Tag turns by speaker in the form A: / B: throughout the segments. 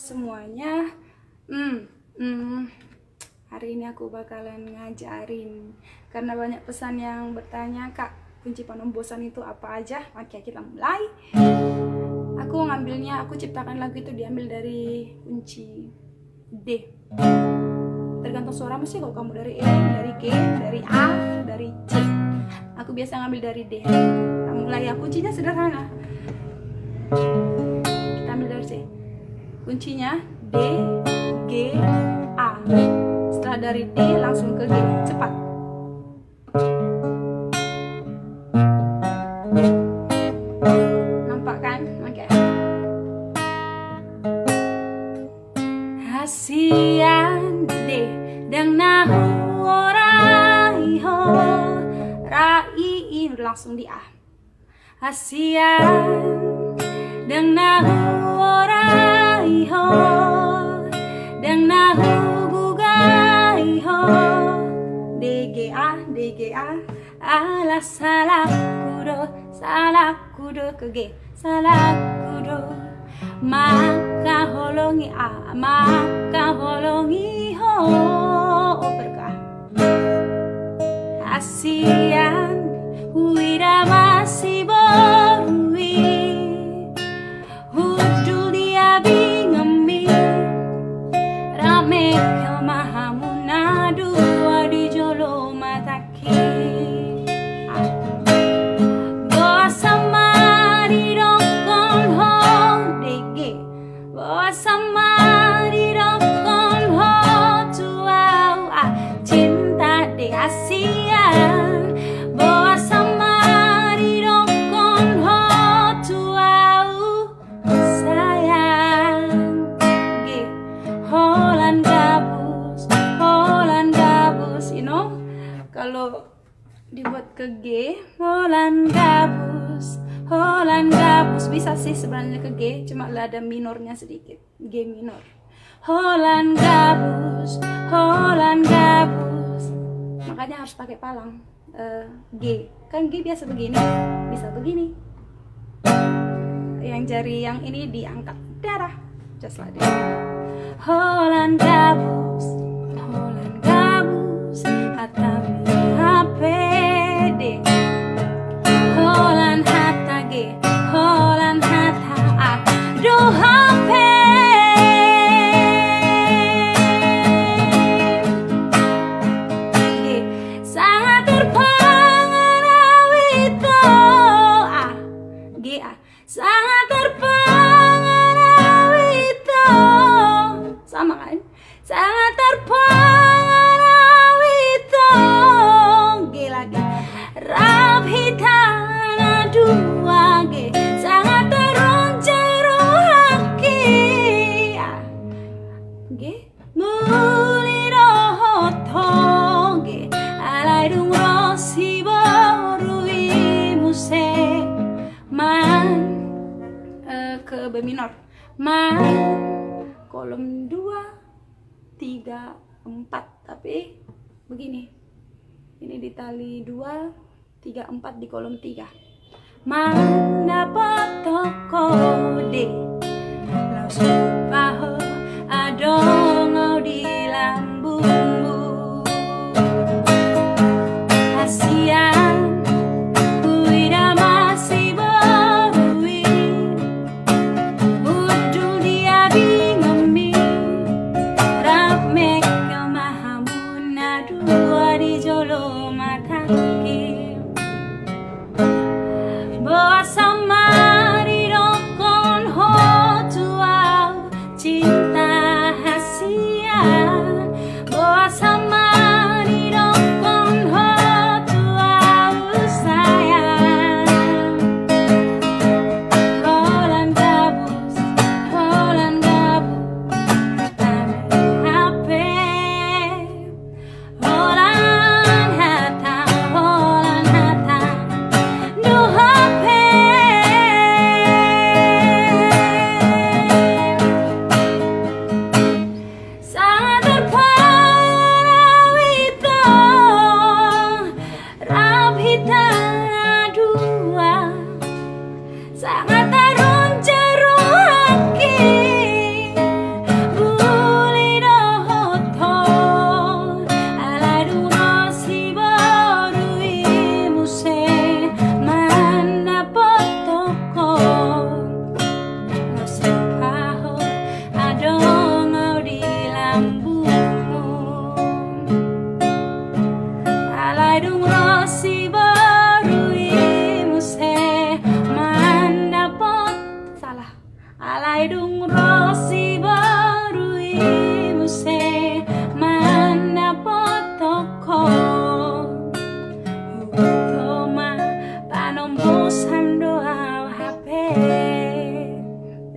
A: semuanya. Hari ini aku bakalan ngajarin karena banyak pesan yang bertanya, Kak, kunci penembosan itu apa aja? Oke, kita mulai. Aku ciptakan lagu itu diambil dari kunci D. Tergantung suaramu sih, kalau kamu dari E, dari G, dari A, dari C. Aku biasa ngambil dari D. Kita mulai ya, kuncinya sederhana. Kita ambil dari C. Kuncinya D, G, A. Setelah dari D langsung ke G, cepat. Nampak kan? Oke. Hasian D dan nahu orai ho rai, langsung di A. Hasian dan nahu orai ho dan nahu gugai ho DGA ala salah kudo ke G, salah kudo maka holongi A, maka holongi ho berkah. Asian huida masih berui hudul dia bingemi rame kelmahamuna dua di jolo mataki doa sama di dokon ho dege doa sama di dokon ho tuau cinta de asian doa sama di dokon ho tuau sayang ge Holland gabus, you know, kalau dibuat ke G, Holland gabus bisa sih sebenarnya ke G, cuma ada minornya sedikit, G minor. Holland gabus, makanya harus pakai palang. G, kan G biasa begini, bisa begini. Yang jari yang ini diangkat, darah, just like that. Holland gabus, hatapi HPD, Holland hata G, Holland hata A, do HP. G, sangat terpengaruh A, G A, sangat terpengaruh sama kan? Sangat terpengaruh G lagi rap hitana dua G sangat teronjarohaki G mulirohoto G alai dung rosi borui muse man ke B minor man kolom 2, 3, 4, tapi begini, ini di tali 2, 3, 4 di kolom 3. Mana potoko D langsung paho adongo di lambungmu hasian huida masih berui udul dia bingemi rame kelmahamuna dua di jolo mataki bawa sama di alai dung ro si baru imuse mana potoko utoma panombosan doa HP.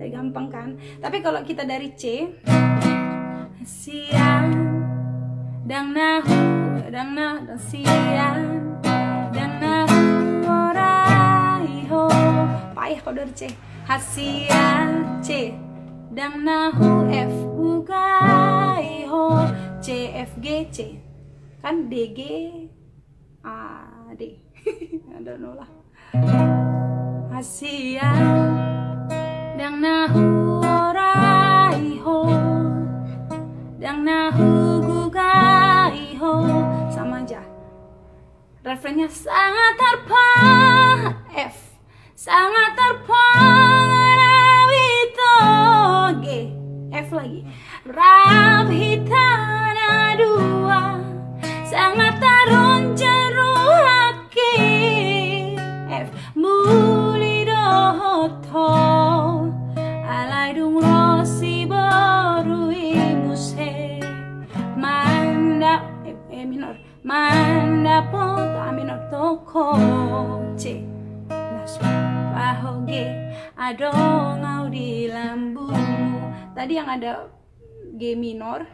A: Gampang kan? Tapi kalau kita dari C, siang dang nahu dang siang dang nahu orai ho, payah kalau dari C. Hasian C dang nahu F bukai ho, C F G C kan D G A D I don't know lah. Hasian dang nahu orai ho dang nahu gugai ho, sama aja. Refrennya sangat terpah F, sangat terpah wito G, F lagi rap hitana dua sangat tarun jeruhaki F muli dohoto alai dung rosi baru imuse manda minor manda pot A minor toko C las pahoge adong au di lambungmu. Tadi yang ada G minor